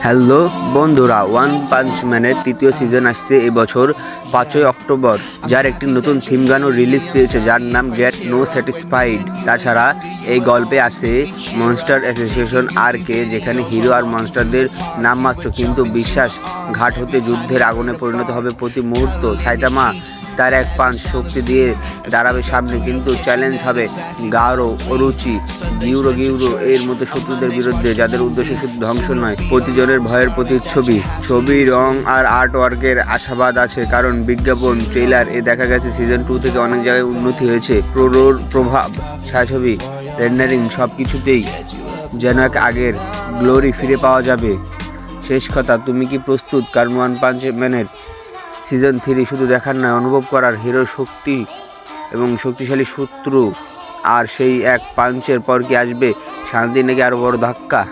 Hello বন্ধুরা, one punch ম্যানের তৃতীয় সিজন আসছে এবছর 5ই অক্টোবর, যার একটি নতুন থিম গানও রিলিজ পেয়েছে যার নাম গেট নো স্যাটিসফাইড। তাছাড়া এই গল্পে আছে মনস্টার অ্যাসোসিয়েশন আরকে, যেখানে হিরো আর মনস্টারদের নামমাত্র কিন্তু বিশ্বাসঘাত হতে যুদ্ধের আগুনে পরিণত হবে প্রতি মুহূর্ত। সাইতামা তার এক পাঞ্চ শক্তি দিয়ে দাঁড়াবে সামনে, কিন্তু চ্যালেঞ্জ হবে গারো, অরুচি, গিউরো এর মতো শত্রুদের বিরুদ্ধে, যাদের উদ্দেশ্য শুধু ধ্বংস নয়, প্রতিজনের ভয়ের প্রতিচ্ছবি। ছবি, রং আর আর্ট ওয়ার্কের আশাবাদ আছে, কারণ বিজ্ঞাপন, ট্রেলার এ দেখা গেছে সিজন 2 থেকে অনেক জায়গায় উন্নতি হয়েছে। প্রোর প্রভাব, ছায়াছবি, রেন্ডারিং সব কিছুতেই যেন এক আগের গ্লোরি ফিরে পাওয়া যাবে। শেষ কথা, তুমি কি প্রস্তুত? কারণ ওয়ান পাঞ্চ ম্যানের সিজন 3 শুধু দেখার নয়, অনুভব করার। হিরোর শক্তি এবং শক্তিশালী শত্রু, আর সেই এক পাঞ্চের পর কি আসবে শান্তি নাকি আরো বড় ধাক্কা?